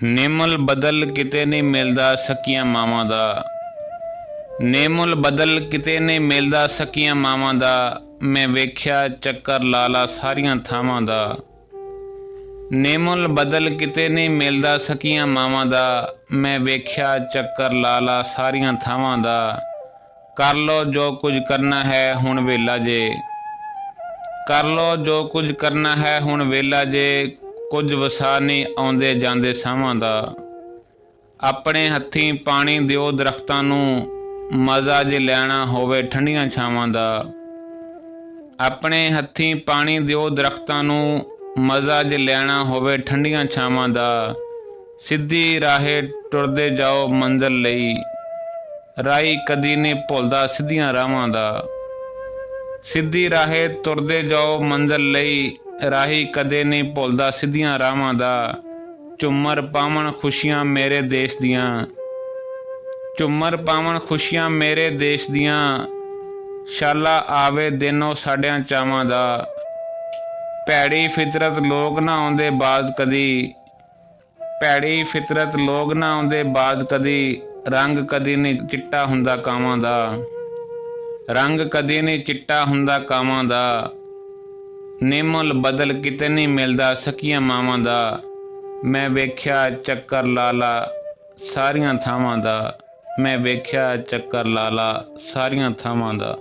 ਨਿਮਲ ਬਦਲ ਕਿਤੇ ਨਹੀਂ ਮਿਲਦਾ ਸਕੀਆਂ ਮਾਵਾਂ ਦਾ। ਨਿਮਲ ਬਦਲ ਕਿਤੇ ਨਹੀਂ ਮਿਲਦਾ ਸਕੀਆਂ ਮਾਵਾਂ ਦਾ। ਮੈਂ ਵੇਖਿਆ ਚੱਕਰ ਲਾ ਲਾ ਸਾਰੀਆਂ ਥਾਵਾਂ ਦਾ। ਨਿਮਲ ਬਦਲ ਕਿਤੇ ਨਹੀਂ ਮਿਲਦਾ ਸਕੀਆਂ ਮਾਵਾਂ ਦਾ। ਮੈਂ ਵੇਖਿਆ ਚੱਕਰ ਲਾ ਲਾ ਸਾਰੀਆਂ ਥਾਵਾਂ ਦਾ। ਕਰ ਲੋ ਜੋ ਕੁਝ ਕਰਨਾ ਹੈ ਹੁਣ ਵੇਲਾ ਜੇ। ਕਰ ਲੋ ਜੋ ਕੁਝ ਕਰਨਾ ਹੈ ਹੁਣ ਵੇਲਾ ਜੇ। ਕੁਝ ਵਸਾ ਨਹੀਂ ਆਉਂਦੇ ਜਾਂਦੇ ਸਾਹਾਂ ਦਾ। ਆਪਣੇ ਹੱਥੀਂ ਪਾਣੀ ਦਿਓ ਦਰਖਤਾਂ ਨੂੰ। ਮਜ਼ਾ ਜੇ ਲੈਣਾ ਹੋਵੇ ਠੰਡੀਆਂ ਛਾਵਾਂ ਦਾ। ਆਪਣੇ ਹੱਥੀਂ ਪਾਣੀ ਦਿਓ ਦਰਖਤਾਂ ਨੂੰ। ਮਜ਼ਾ ਜੇ ਲੈਣਾ ਹੋਵੇ ਠੰਡੀਆਂ ਛਾਵਾਂ ਦਾ। ਸਿੱਧੀ ਰਾਹੇ ਟੁਰਦੇ ਜਾਓ ਮੰਜ਼ਿਲ ਲਈ। ਰਾਹੀ ਕਦੀ ਨਹੀਂ ਭੁੱਲਦਾ ਸਿੱਧੀਆਂ ਰਾਹਾਂ ਦਾ। ਸਿੱਧੀ ਰਾਹੇ ਤੁਰਦੇ ਜਾਓ ਮੰਜ਼ਿਲ ਲਈ। ਰਾਹੀ ਕਦੇ ਨਹੀਂ ਭੁੱਲਦਾ ਸਿੱਧੀਆਂ ਰਾਹਾਂ ਦਾ। ਝੁੰਮਰ ਪਾਵਣ ਖੁਸ਼ੀਆਂ ਮੇਰੇ ਦੇਸ਼ ਦੀਆਂ। ਝੁੰਮਰ ਪਾਵਣ ਖੁਸ਼ੀਆਂ ਮੇਰੇ ਦੇਸ਼ ਦੀਆਂ। ਸ਼ਾਲਾ ਆਵੇ ਦਿਨੋਂ ਸਾਡਿਆਂ ਚਾਵਾਂ ਦਾ। ਭੈੜੀ ਫਿਤਰਤ ਲੋਕ ਨਾ ਆਉਂਦੇ ਬਾਜ਼ ਕਦੀ। ਭੈੜੀ ਫਿਤਰਤ ਲੋਕ ਨਾ ਆਉਂਦੇ ਬਾਜ਼ ਕਦੀ। ਰੰਗ ਕਦੀ ਨਹੀਂ ਚਿੱਟਾ ਹੁੰਦਾ ਕਾਵਾਂ ਦਾ। ਰੰਗ ਕਦੀ ਨਹੀਂ ਚਿੱਟਾ ਹੁੰਦਾ ਕਾਵਾਂ ਦਾ। ਨਿਮਲ ਬਦਲ ਕਿਤੇ ਨਹੀਂ ਮਿਲਦਾ ਸਕੀਆਂ ਮਾਵਾਂ ਦਾ। ਮੈਂ ਵੇਖਿਆ ਚੱਕਰ ਲਾ ਲਾ ਸਾਰੀਆਂ ਥਾਵਾਂ ਦਾ। ਮੈਂ ਵੇਖਿਆ ਚੱਕਰ ਲਾ ਲਾ ਸਾਰੀਆਂ ਥਾਵਾਂ ਦਾ।